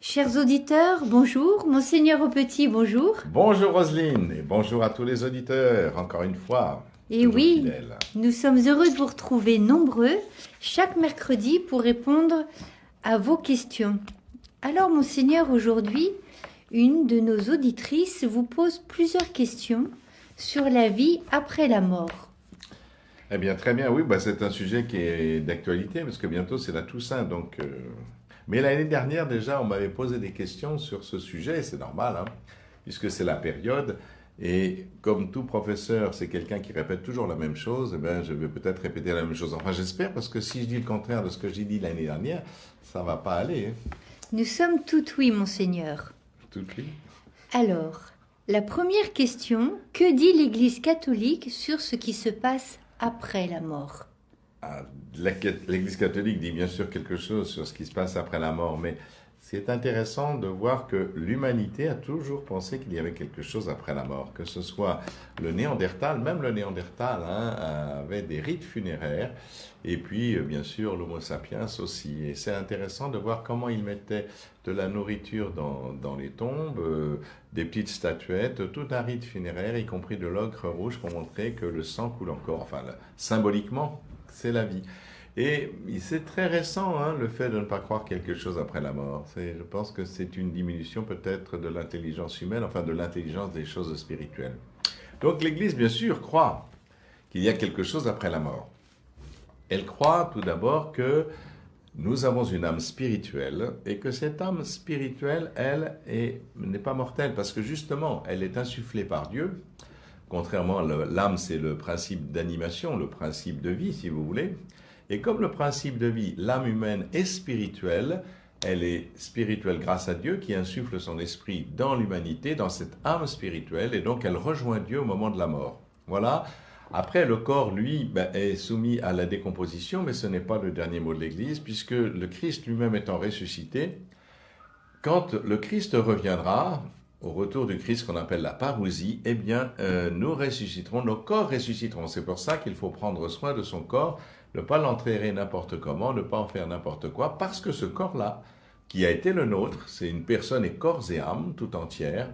Chers auditeurs, bonjour. Monseigneur Aupetit, bonjour. Bonjour Roselyne et bonjour à tous les auditeurs, encore une fois, Et toujours oui, fidèles. nous sommes heureux de vous retrouver nombreux chaque mercredi pour répondre à vos questions. Alors, Monseigneur, aujourd'hui, une de nos auditrices vous pose plusieurs questions sur la vie après la mort. Eh bien, très bien, oui, c'est un sujet qui est d'actualité parce que bientôt c'est la Toussaint. Mais l'année dernière déjà, on m'avait posé des questions sur ce sujet, et c'est normal, hein, puisque c'est la période. Et comme tout professeur, c'est quelqu'un qui répète toujours la même chose, eh bien, je vais peut-être répéter la même chose. Enfin, j'espère, parce que si je dis le contraire de ce que j'ai dit l'année dernière, ça va pas aller, hein. Nous sommes tout oui, Monseigneur. Tout de suite. Alors, la première question, que dit l'Église catholique sur ce qui se passe après la mort? Ah, l'Église catholique dit bien sûr quelque chose sur ce qui se passe après la mort, mais c'est intéressant de voir que l'humanité a toujours pensé qu'il y avait quelque chose après la mort, que ce soit le Néandertal, même le Néandertal avait des rites funéraires, et puis bien sûr l'Homo sapiens aussi. Et c'est intéressant de voir comment ils mettaient de la nourriture dans les tombes, des petites statuettes, tout un rite funéraire, y compris de l'ocre rouge pour montrer que le sang coule encore, enfin symboliquement c'est la vie. Et c'est très récent, hein, le fait de ne pas croire quelque chose après la mort. Je pense que c'est une diminution peut-être de l'intelligence humaine, enfin de l'intelligence des choses spirituelles. Donc l'Église, bien sûr, croit qu'il y a quelque chose après la mort. Elle croit tout d'abord que nous avons une âme spirituelle et que cette âme spirituelle, elle, n'est pas mortelle parce que justement, elle est insufflée par Dieu. Contrairement à l'âme, c'est le principe d'animation, le principe de vie, si vous voulez. Et comme le principe de vie, l'âme humaine est spirituelle, elle est spirituelle grâce à Dieu qui insuffle son esprit dans l'humanité, dans cette âme spirituelle, et donc elle rejoint Dieu au moment de la mort. Voilà. Après, le corps, lui, est soumis à la décomposition, mais ce n'est pas le dernier mot de l'Église, puisque le Christ lui-même étant ressuscité, quand le Christ reviendra, au retour du Christ qu'on appelle la parousie, eh bien, nous ressusciterons, nos corps ressusciteront. C'est pour ça qu'il faut prendre soin de son corps, ne pas l'enterrer n'importe comment, ne pas en faire n'importe quoi, parce que ce corps-là, qui a été le nôtre, c'est une personne et corps et âme tout entière.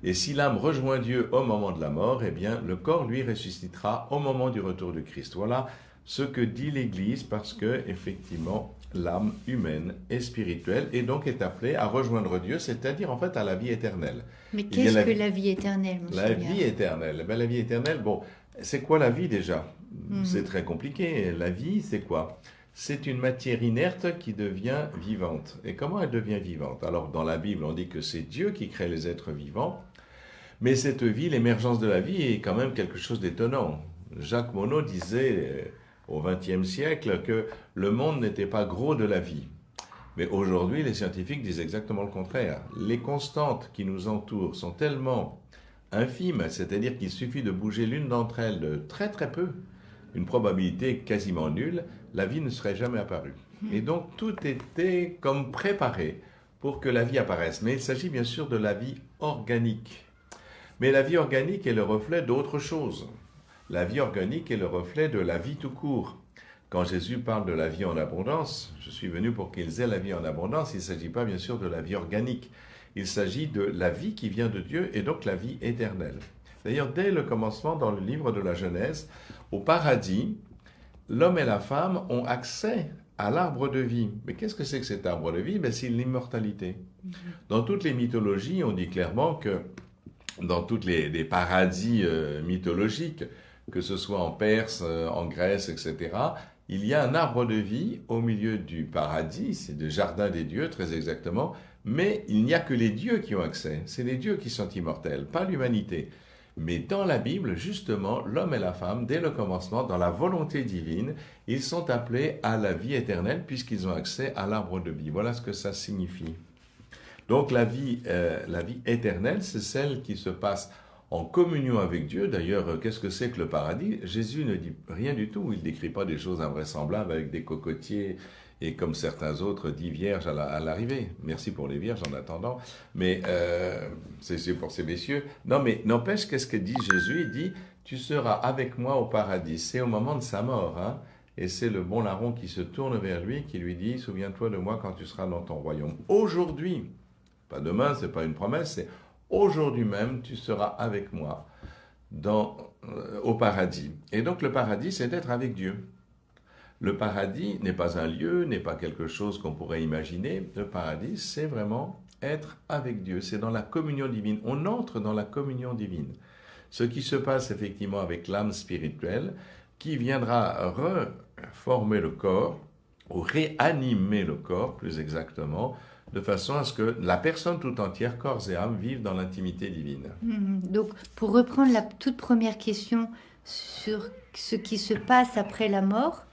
Et si l'âme rejoint Dieu au moment de la mort, eh bien, le corps, lui, ressuscitera au moment du retour du Christ. Voilà ce que dit l'Église, parce que, effectivement, l'âme humaine est spirituelle et donc est appelée à rejoindre Dieu, c'est-à-dire en fait à la vie éternelle. Mais qu'est-ce que la vie éternelle, Monseigneur? La vie éternelle. Eh bien, la vie éternelle, bon, c'est quoi la vie déjà? C'est très compliqué. La vie, c'est quoi? C'est une matière inerte qui devient vivante. Et comment elle devient vivante? Alors, dans la Bible, on dit que c'est Dieu qui crée les êtres vivants, mais cette vie, l'émergence de la vie est quand même quelque chose d'étonnant. Jacques Monod disait au XXe siècle que le monde n'était pas gros de la vie. Mais aujourd'hui, les scientifiques disent exactement le contraire. Les constantes qui nous entourent sont tellement infimes, c'est-à-dire qu'il suffit de bouger l'une d'entre elles de très très peu, une probabilité quasiment nulle, la vie ne serait jamais apparue. Et donc tout était comme préparé pour que la vie apparaisse. Mais il s'agit bien sûr de la vie organique. Mais la vie organique est le reflet d'autre chose. La vie organique est le reflet de la vie tout court. Quand Jésus parle de la vie en abondance, je suis venu pour qu'ils aient la vie en abondance, il ne s'agit pas bien sûr de la vie organique. Il s'agit de la vie qui vient de Dieu et donc la vie éternelle. D'ailleurs, dès le commencement dans le livre de la Genèse, au paradis, l'homme et la femme ont accès à l'arbre de vie. Mais qu'est-ce que c'est que cet arbre de vie? C'est l'immortalité. Dans toutes les mythologies, on dit clairement que dans tous les paradis mythologiques, que ce soit en Perse, en Grèce, etc., il y a un arbre de vie au milieu du paradis, c'est le jardin des dieux très exactement, mais il n'y a que les dieux qui ont accès, c'est les dieux qui sont immortels, pas l'humanité. Mais dans la Bible, justement, l'homme et la femme, dès le commencement, dans la volonté divine, ils sont appelés à la vie éternelle puisqu'ils ont accès à l'arbre de vie. Voilà ce que ça signifie. Donc la vie éternelle, c'est celle qui se passe en communion avec Dieu. D'ailleurs, qu'est-ce que c'est que le paradis? Jésus ne dit rien du tout. Il ne décrit pas des choses invraisemblables avec des cocotiers et comme certains autres dit vierges à l'arrivée. Merci pour les vierges en attendant. Mais c'est pour ces messieurs. Non, mais n'empêche, qu'est-ce que dit Jésus? Il dit, tu seras avec moi au paradis. C'est au moment de sa mort, hein? Et c'est le bon larron qui se tourne vers lui, qui lui dit, souviens-toi de moi quand tu seras dans ton royaume. Aujourd'hui, pas demain, c'est pas une promesse, c'est aujourd'hui même, tu seras avec moi au paradis. Et donc le paradis, c'est d'être avec Dieu. Le paradis n'est pas un lieu, n'est pas quelque chose qu'on pourrait imaginer. Le paradis, c'est vraiment être avec Dieu. C'est dans la communion divine. On entre dans la communion divine. Ce qui se passe effectivement avec l'âme spirituelle qui viendra reformer le corps ou réanimer le corps, plus exactement, de façon à ce que la personne tout entière, corps et âme, vive dans l'intimité divine. Donc, pour reprendre la toute première question sur ce qui se passe après la mort,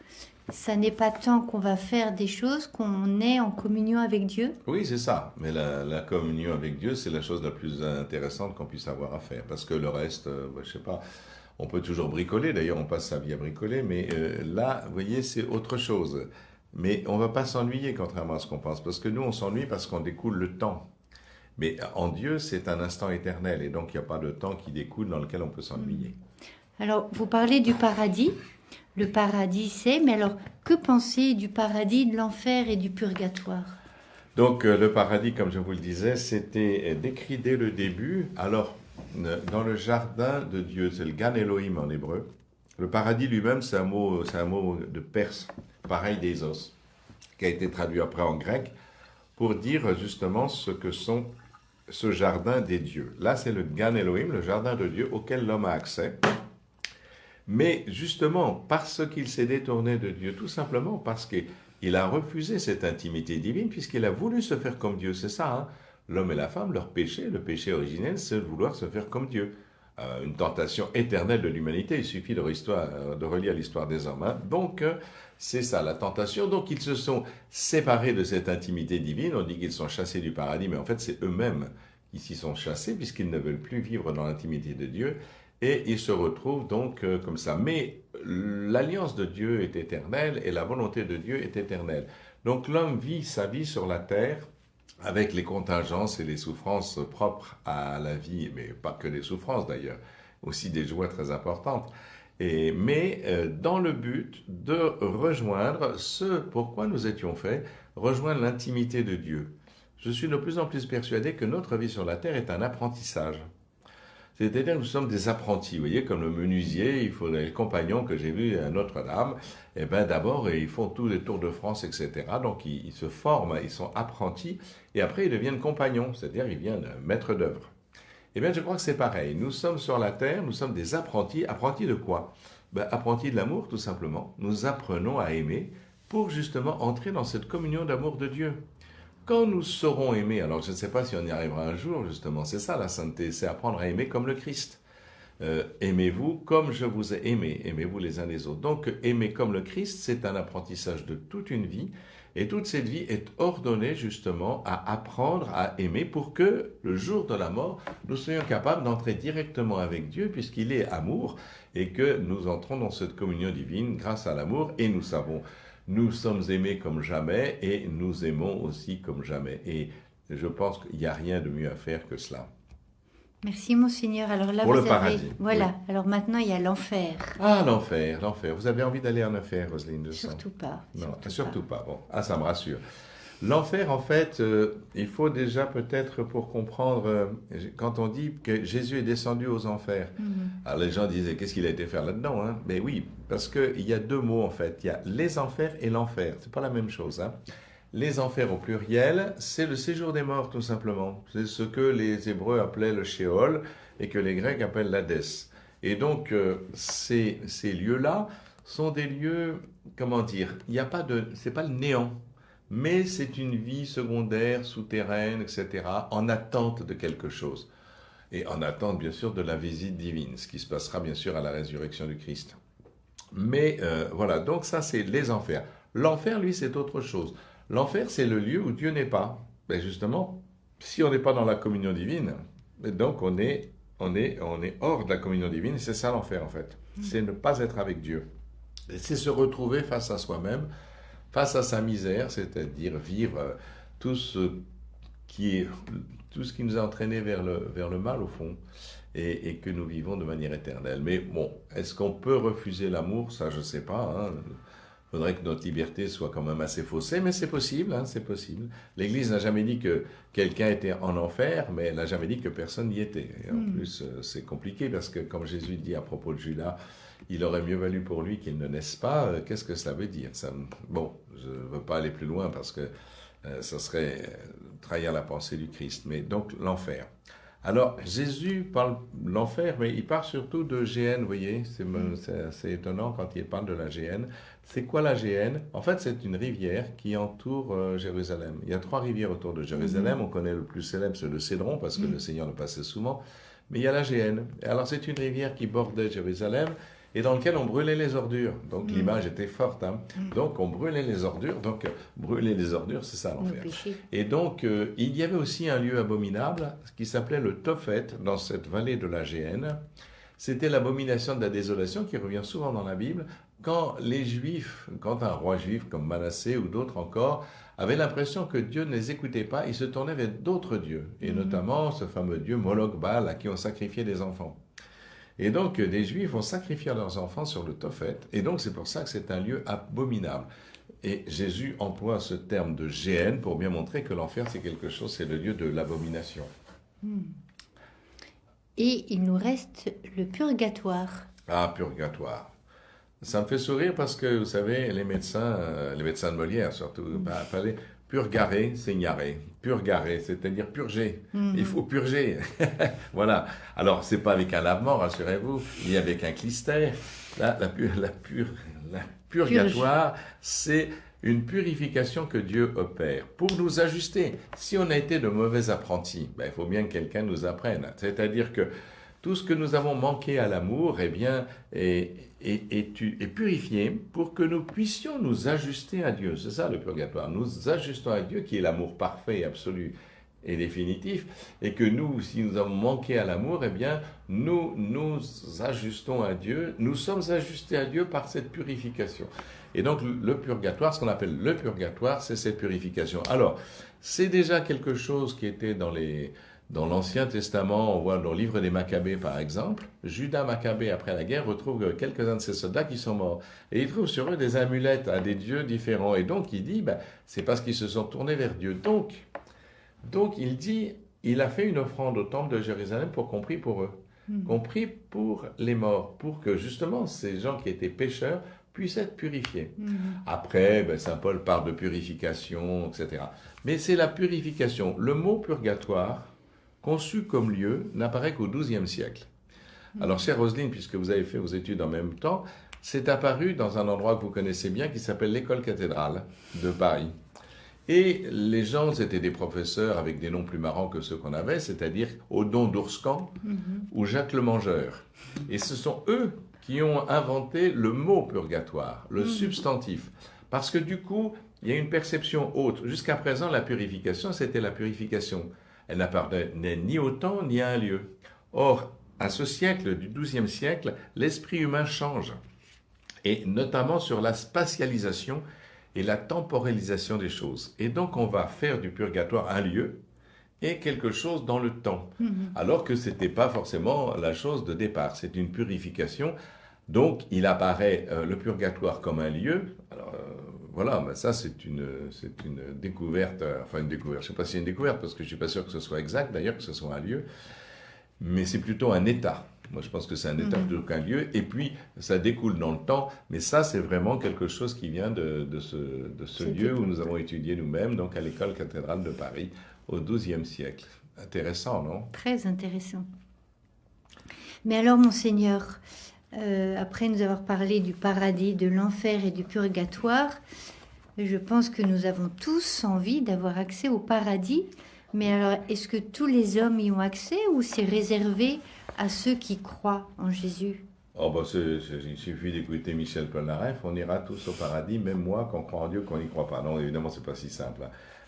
ça n'est pas tant qu'on va faire des choses qu'on est en communion avec Dieu. Oui, c'est ça. Mais la communion avec Dieu, c'est la chose la plus intéressante qu'on puisse avoir à faire. Parce que le reste, je sais pas, on peut toujours bricoler. D'ailleurs, on passe sa vie à bricoler. Mais là, vous voyez, c'est autre chose. Mais on ne va pas s'ennuyer, contrairement à ce qu'on pense. Parce que nous, on s'ennuie parce qu'on découle le temps. Mais en Dieu, c'est un instant éternel. Et donc, il n'y a pas de temps qui découle dans lequel on peut s'ennuyer. Alors, vous parlez du paradis. Le paradis, c'est... Mais alors, que penser du paradis, de l'enfer et du purgatoire? Donc, le paradis, comme je vous le disais, c'était décrit dès le début. Alors, dans le jardin de Dieu, c'est le Gan Elohim en hébreu. Le paradis lui-même, c'est un mot de perse, pareil des os, qui a été traduit après en grec, pour dire justement ce que sont ce jardin des dieux. Là, c'est le Gan Elohim, le jardin de Dieu, auquel l'homme a accès. Mais justement, parce qu'il s'est détourné de Dieu, tout simplement parce qu'il a refusé cette intimité divine, puisqu'il a voulu se faire comme Dieu. C'est ça, hein? L'homme et la femme, leur péché, le péché originel, c'est de vouloir se faire comme Dieu. Une tentation éternelle de l'humanité, il suffit de relire l'histoire des hommes. Hein? Donc, c'est ça, la tentation. Donc, ils se sont séparés de cette intimité divine. On dit qu'ils sont chassés du paradis, mais en fait, c'est eux-mêmes qui s'y sont chassés, puisqu'ils ne veulent plus vivre dans l'intimité de Dieu. Et ils se retrouvent donc comme ça. Mais l'alliance de Dieu est éternelle et la volonté de Dieu est éternelle. Donc l'homme vit sa vie sur la terre avec les contingences et les souffrances propres à la vie, mais pas que des souffrances d'ailleurs, aussi des joies très importantes. Mais dans le but de rejoindre ce pourquoi nous étions faits, rejoindre l'intimité de Dieu. Je suis de plus en plus persuadé que notre vie sur la terre est un apprentissage. C'est-à-dire que nous sommes des apprentis, vous voyez, comme le menuisier, il faut les compagnons que j'ai vus à Notre-Dame, et bien d'abord ils font tous les tours de France, etc. Donc ils se forment, ils sont apprentis, et après ils deviennent compagnons, c'est-à-dire ils deviennent maîtres d'œuvre. Et bien je crois que c'est pareil, nous sommes sur la terre, nous sommes des apprentis, apprentis de quoi? Apprentis de l'amour tout simplement, nous apprenons à aimer pour justement entrer dans cette communion d'amour de Dieu. Quand nous saurons aimer, alors je ne sais pas si on y arrivera un jour, justement, c'est ça la sainteté, c'est apprendre à aimer comme le Christ. Aimez-vous comme je vous ai aimé, aimez-vous les uns les autres. Donc, aimer comme le Christ, c'est un apprentissage de toute une vie, et toute cette vie est ordonnée justement à apprendre à aimer pour que le jour de la mort, nous soyons capables d'entrer directement avec Dieu, puisqu'il est amour, et que nous entrons dans cette communion divine grâce à l'amour, et nous savons. Nous sommes aimés comme jamais et nous aimons aussi comme jamais. Et je pense qu'il n'y a rien de mieux à faire que cela. Merci, Monseigneur. Alors là, pour vous le paradis. Voilà. Oui. Alors maintenant, il y a l'enfer. Ah, l'enfer, l'enfer. Vous avez envie d'aller en enfer, Roselyne? Surtout pas. Non, surtout pas. Bon, ça me rassure. L'enfer, en fait, il faut déjà peut-être pour comprendre, quand on dit que Jésus est descendu aux enfers, alors les gens disaient, qu'est-ce qu'il a été faire là-dedans, hein? Mais oui, parce qu'il y a deux mots, en fait. Il y a les enfers et l'enfer. C'est pas la même chose, hein? Les enfers au pluriel, c'est le séjour des morts, tout simplement. C'est ce que les Hébreux appelaient le Sheol et que les Grecs appellent l'Hadès. Et donc, ces lieux-là sont des lieux, comment dire, il n'y a pas c'est pas le néant. Mais c'est une vie secondaire, souterraine, etc., en attente de quelque chose. Et en attente, bien sûr, de la visite divine, ce qui se passera, bien sûr, à la résurrection du Christ. Mais voilà, donc ça, c'est les enfers. L'enfer, lui, c'est autre chose. L'enfer, c'est le lieu où Dieu n'est pas. Ben justement, si on n'est pas dans la communion divine, donc on est hors de la communion divine, et c'est ça l'enfer, en fait. C'est ne pas être avec Dieu. Et c'est se retrouver face à soi-même, face à sa misère, c'est-à-dire vivre tout ce qui nous a entraînés vers le mal, au fond, et que nous vivons de manière éternelle. Mais bon, est-ce qu'on peut refuser l'amour? Ça, je ne sais pas. Hein. faudrait que notre liberté soit quand même assez faussée, mais c'est possible, hein, c'est possible. L'Église n'a jamais dit que quelqu'un était en enfer, mais elle n'a jamais dit que personne n'y était. Et en plus, c'est compliqué parce que, comme Jésus dit à propos de Judas, il aurait mieux valu pour lui qu'il ne naisse pas. Qu'est-ce que cela veut dire? Bon, je ne veux pas aller plus loin parce que ça serait trahir la pensée du Christ. Mais donc, l'enfer. Alors, Jésus parle de l'enfer, mais il parle surtout de Géhenne, vous voyez, c'est assez étonnant quand il parle de la Géhenne. C'est quoi la Géhenne? En fait, c'est une rivière qui entoure Jérusalem. Il y a 3 rivières autour de Jérusalem. On connaît le plus célèbre, c'est le Cédron, parce que le Seigneur le passait souvent. Mais il y a la Géhenne. Alors, c'est une rivière qui bordait Jérusalem et dans laquelle on brûlait les ordures. Donc, l'image était forte. Hein. Donc, on brûlait les ordures. Donc, brûler les ordures, c'est ça l'enfer. Et donc, il y avait aussi un lieu abominable qui s'appelait le Tophet, dans cette vallée de la Géhenne. C'était l'abomination de la désolation qui revient souvent dans la Bible, quand les Juifs, quand un roi juif comme Manassé ou d'autres encore, avaient l'impression que Dieu ne les écoutait pas, ils se tournaient vers d'autres dieux, et notamment ce fameux dieu Moloch Baal à qui on sacrifiait des enfants. Et donc, des Juifs ont sacrifié leurs enfants sur le Tophet, et donc c'est pour ça que c'est un lieu abominable. Et Jésus emploie ce terme de Géhenne pour bien montrer que l'enfer, c'est quelque chose, c'est le lieu de l'abomination. Et il nous reste le purgatoire. Ah, purgatoire. Ça me fait sourire parce que, vous savez, les médecins de Molière surtout, fallait purgarer, c'est ignarer. Purgarer, c'est-à-dire purger. Il faut purger. Voilà. Alors, c'est pas avec un lavement, rassurez-vous, ni avec un clistère. Là, la purgatoire, c'est une purification que Dieu opère pour nous ajuster. Si on a été de mauvais apprentis, il faut bien que quelqu'un nous apprenne. C'est-à-dire que tout ce que nous avons manqué à l'amour, eh bien, est purifié pour que nous puissions nous ajuster à Dieu. C'est ça le purgatoire. Nous ajustons à Dieu qui est l'amour parfait, absolu et définitif. Et que nous, si nous avons manqué à l'amour, eh bien, nous nous ajustons à Dieu. Nous sommes ajustés à Dieu par cette purification. Et donc, le purgatoire, ce qu'on appelle le purgatoire, c'est cette purification. Alors, c'est déjà quelque chose qui était dans l'Ancien Testament. On voit dans le livre des Maccabées, par exemple, Judas Maccabée, après la guerre, retrouve quelques-uns de ses soldats qui sont morts. Et il trouve sur eux des amulettes à des dieux différents. Et donc, il dit, c'est parce qu'ils se sont tournés vers Dieu. Donc, il dit, il a fait une offrande au temple de Jérusalem pour qu'on prie pour eux. Qu'on prie pour les morts, pour que justement ces gens qui étaient pécheurs puissent être purifiés. Après, Saint Paul parle de purification, etc. Mais c'est la purification. Le mot purgatoire, conçu comme lieu, n'apparaît qu'au XIIe siècle. Alors, chère Roselyne, puisque vous avez fait vos études en même temps, c'est apparu dans un endroit que vous connaissez bien qui s'appelle l'École cathédrale de Paris. Et les gens, c'était des professeurs avec des noms plus marrants que ceux qu'on avait, c'est-à-dire Odon d'Ourscan ou Jacques le Mangeur. Et ce sont eux qui ont inventé le mot purgatoire, le substantif. Parce que du coup, il y a une perception haute. Jusqu'à présent, la purification, c'était la purification. Elle n'appartenait ni au temps, ni à un lieu. Or, à ce siècle, du XIIe siècle, l'esprit humain change. Et notamment sur la spatialisation et la temporalisation des choses. Et donc, on va faire du purgatoire un lieu et quelque chose dans le temps. Alors que ce n'était pas forcément la chose de départ. C'est une purification. Donc, il apparaît le purgatoire comme un lieu. Alors, voilà, ça c'est une découverte, enfin une découverte, je ne sais pas si c'est une découverte, parce que je ne suis pas sûr que ce soit exact, d'ailleurs, que ce soit un lieu, mais c'est plutôt un état. Moi, je pense que c'est un état plutôt qu'un lieu, et puis ça découle dans le temps, mais ça, c'est vraiment quelque chose qui vient de ce lieu où nous avons étudié nous-mêmes, donc à l'École cathédrale de Paris, au XIIe siècle. Intéressant, non? Très intéressant. Mais alors, Monseigneur, après nous avoir parlé du paradis, de l'enfer et du purgatoire, je pense que nous avons tous envie d'avoir accès au paradis. Mais alors, est-ce que tous les hommes y ont accès ou c'est réservé à ceux qui croient en Jésus? Il suffit d'écouter Michel Polnareff, on ira tous au paradis, même moi, qu'on croit en Dieu, qu'on n'y croit pas. Non, évidemment, c'est pas si simple.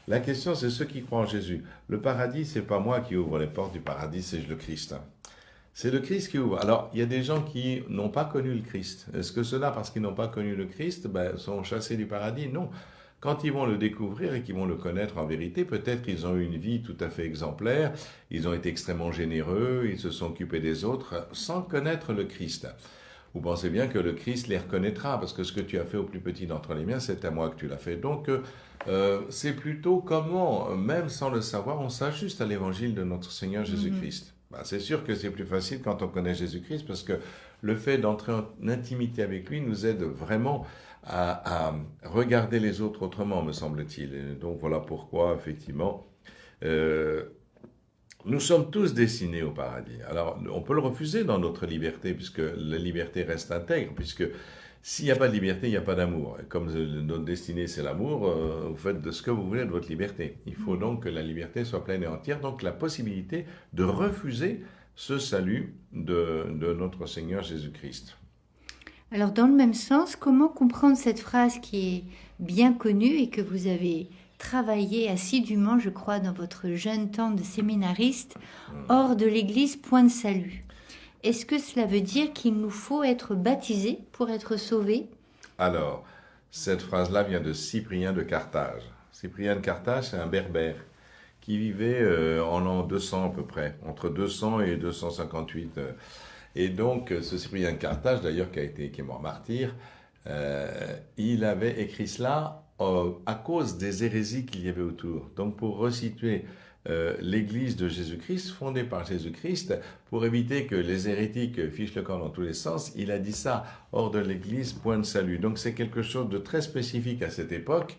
La question, c'est ceux qui croient en Jésus. Le paradis, c'est pas moi qui ouvre les portes du paradis, c'est le Christ. C'est le Christ qui ouvre. Alors, il y a des gens qui n'ont pas connu le Christ. Est-ce que ceux-là, parce qu'ils n'ont pas connu le Christ, sont chassés du paradis? Non. Quand ils vont le découvrir et qu'ils vont le connaître en vérité, peut-être qu'ils ont eu une vie tout à fait exemplaire, ils ont été extrêmement généreux, ils se sont occupés des autres, sans connaître le Christ. vous pensez bien que le Christ les reconnaîtra, parce que ce que tu as fait au plus petit d'entre les miens, c'est à moi que tu l'as fait. Donc, c'est plutôt comment, même sans le savoir, on s'ajuste à l'évangile de notre Seigneur Jésus-Christ. Ben, c'est sûr que c'est plus facile quand on connaît Jésus-Christ, parce que le fait d'entrer en intimité avec lui nous aide vraiment à regarder les autres autrement, me semble-t-il. Et donc voilà pourquoi, effectivement, nous sommes tous destinés au paradis. Alors, on peut le refuser dans notre liberté, puisque la liberté reste intègre, puisque s'il n'y a pas de liberté, il n'y a pas d'amour. Et comme notre destinée, c'est l'amour, vous faites de ce que vous voulez de votre liberté. Il faut donc que la liberté soit pleine et entière, donc la possibilité de refuser ce salut de notre Seigneur Jésus-Christ. Alors, dans le même sens, comment comprendre cette phrase qui est bien connue et que vous avez travaillé assidûment, je crois, dans votre jeune temps de séminariste, hors de l'Église, point de salut? Est-ce que cela veut dire qu'il nous faut être baptisés pour être sauvés? Alors, cette phrase-là vient de Cyprien de Carthage. Cyprien de Carthage, c'est un berbère qui vivait en l'an 200 à peu près, entre 200 et 258. Et donc, ce Cyprien de Carthage, d'ailleurs, qui est mort martyr, il avait écrit cela à cause des hérésies qu'il y avait autour. Donc, pour resituer l'Église de Jésus-Christ, fondée par Jésus-Christ, pour éviter que les hérétiques fichent le camp dans tous les sens, il a dit ça, hors de l'Église, point de salut. Donc, c'est quelque chose de très spécifique à cette époque.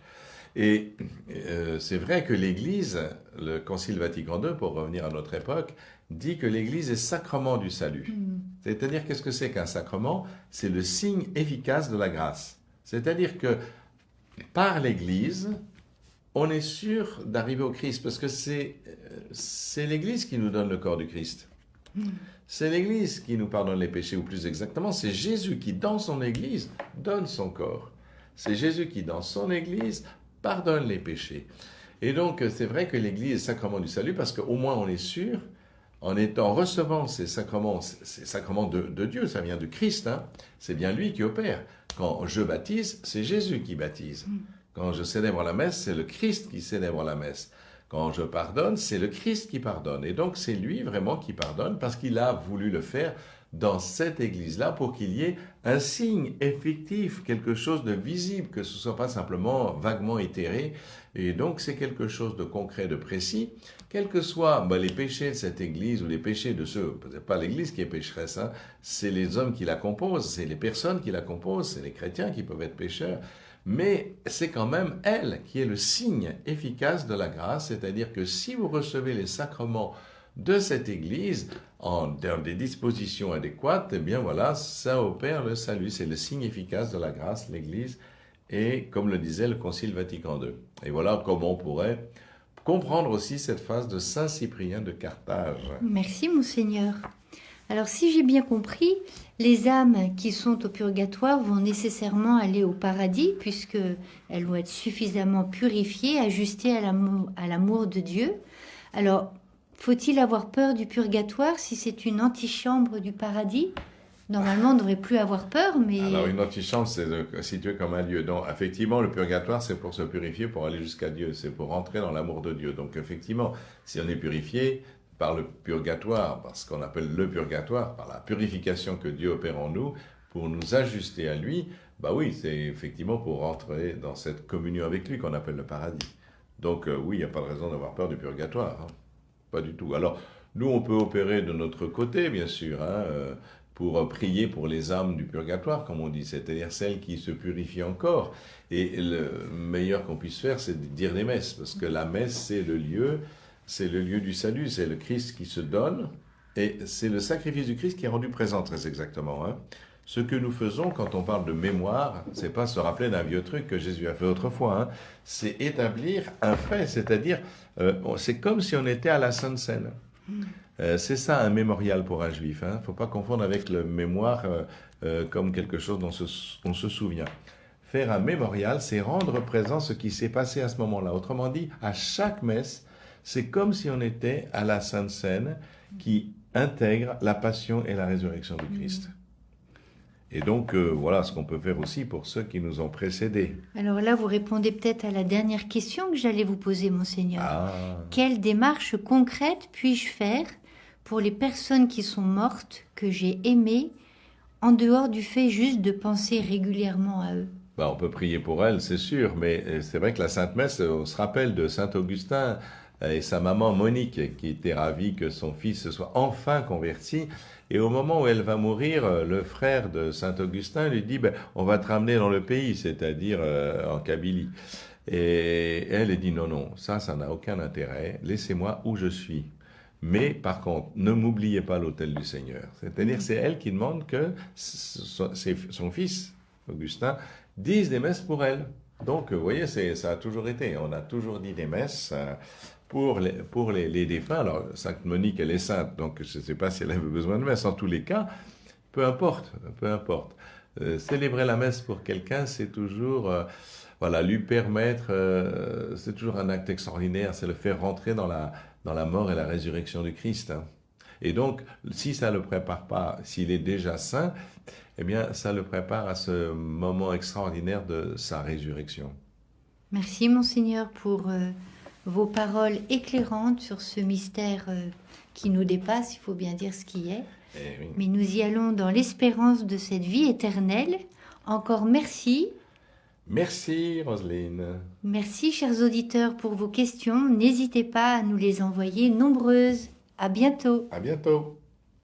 Et c'est vrai que l'Église, le Concile Vatican II, pour revenir à notre époque, dit que l'Église est sacrement du salut. C'est-à-dire, qu'est-ce que c'est qu'un sacrement? C'est le signe efficace de la grâce. C'est-à-dire que par l'Église, on est sûr d'arriver au Christ, parce que c'est l'Église qui nous donne le corps du Christ. C'est l'Église qui nous pardonne les péchés, ou plus exactement, c'est Jésus qui, dans son Église, donne son corps. C'est Jésus qui, dans son Église, pardonne les péchés. Et donc, c'est vrai que l'Église est sacrement du salut, parce qu'au moins on est sûr, en recevant ces sacrements de Dieu, ça vient de Christ, hein, c'est bien lui qui opère. Quand je baptise, c'est Jésus qui baptise. Quand je célèbre la messe, c'est le Christ qui célèbre la messe. Quand je pardonne, c'est le Christ qui pardonne. Et donc, c'est lui vraiment qui pardonne parce qu'il a voulu le faire dans cette Église-là pour qu'il y ait un signe effectif, quelque chose de visible, que ce ne soit pas simplement vaguement éthéré. Et donc, c'est quelque chose de concret, de précis. Quels que soient les péchés de cette Église ou les péchés de ceux, peut-être pas l'Église qui est pécheresse, hein, c'est les hommes qui la composent, c'est les personnes qui la composent, c'est les chrétiens qui peuvent être pécheurs. Mais c'est quand même elle qui est le signe efficace de la grâce, c'est-à-dire que si vous recevez les sacrements de cette Église dans des dispositions adéquates, eh bien voilà, ça opère le salut, c'est le signe efficace de la grâce, l'Église, et comme le disait le Concile Vatican II. Et voilà comment on pourrait comprendre aussi cette phrase de Saint Cyprien de Carthage. Merci, Monseigneur. Alors, si j'ai bien compris, les âmes qui sont au purgatoire vont nécessairement aller au paradis, puisqu'elles vont être suffisamment purifiées, ajustées à l'amour de Dieu. Alors, faut-il avoir peur du purgatoire si c'est une antichambre du paradis? Normalement, on ne devrait plus avoir peur, mais... Alors, une antichambre, c'est situé comme un lieu. Donc, effectivement, le purgatoire, c'est pour se purifier, pour aller jusqu'à Dieu. C'est pour rentrer dans l'amour de Dieu. Donc, effectivement, si on est purifié par le purgatoire, par ce qu'on appelle le purgatoire, par la purification que Dieu opère en nous, pour nous ajuster à lui, bah oui, c'est effectivement pour rentrer dans cette communion avec lui qu'on appelle le paradis. Donc, oui, il n'y a pas de raison d'avoir peur du purgatoire. Hein. Pas du tout. Alors, nous, on peut opérer de notre côté, bien sûr, hein, pour prier pour les âmes du purgatoire, comme on dit, c'est-à-dire celles qui se purifient encore. Et le meilleur qu'on puisse faire, c'est de dire les messes, parce que la messe, c'est le lieu du salut, c'est le Christ qui se donne, et c'est le sacrifice du Christ qui est rendu présent, très exactement. Hein. Ce que nous faisons quand on parle de mémoire, c'est pas se rappeler d'un vieux truc que Jésus a fait autrefois, hein. C'est établir un fait, c'est-à-dire, c'est comme si on était à la Sainte Seine. C'est ça un mémorial pour un juif. Il ne faut pas confondre avec le mémoire comme quelque chose dont on se souvient. Faire un mémorial, c'est rendre présent ce qui s'est passé à ce moment-là. Autrement dit, à chaque messe, c'est comme si on était à la Sainte Seine qui intègre la passion et la résurrection du Christ. Et donc, voilà ce qu'on peut faire aussi pour ceux qui nous ont précédés. Alors là, vous répondez peut-être à la dernière question que j'allais vous poser, Monseigneur. Quelle démarche concrète puis-je faire pour les personnes qui sont mortes, que j'ai aimées, en dehors du fait juste de penser régulièrement à eux? On peut prier pour elle, c'est sûr, mais c'est vrai que la Sainte Messe, on se rappelle de Saint Augustin et sa maman Monique, qui était ravie que son fils se soit enfin converti. Et au moment où elle va mourir, le frère de Saint Augustin lui dit, on va te ramener dans le pays, c'est-à-dire en Kabylie. Et elle dit, non, non, ça n'a aucun intérêt, laissez-moi où je suis. Mais par contre, ne m'oubliez pas l'autel du Seigneur. C'est-à-dire, c'est elle qui demande que son fils, Augustin, dise des messes pour elle. Donc, vous voyez, ça a toujours été. On a toujours dit des messes pour les défunts. Alors, Sainte Monique, elle est sainte, donc je ne sais pas si elle avait besoin de messe. En tous les cas, peu importe, peu importe. Célébrer la messe pour quelqu'un, c'est toujours, voilà, lui permettre, c'est toujours un acte extraordinaire, c'est le faire rentrer dans la mort et la résurrection du Christ. Hein. Et donc, si ça ne le prépare pas, s'il est déjà saint, eh bien, ça le prépare à ce moment extraordinaire de sa résurrection. Merci, Monseigneur, pour vos paroles éclairantes sur ce mystère qui nous dépasse, il faut bien dire ce qui est. Eh oui. Mais nous y allons dans l'espérance de cette vie éternelle. Encore merci. Merci, Roselyne. Merci, chers auditeurs, pour vos questions. N'hésitez pas à nous les envoyer nombreuses. À bientôt. À bientôt.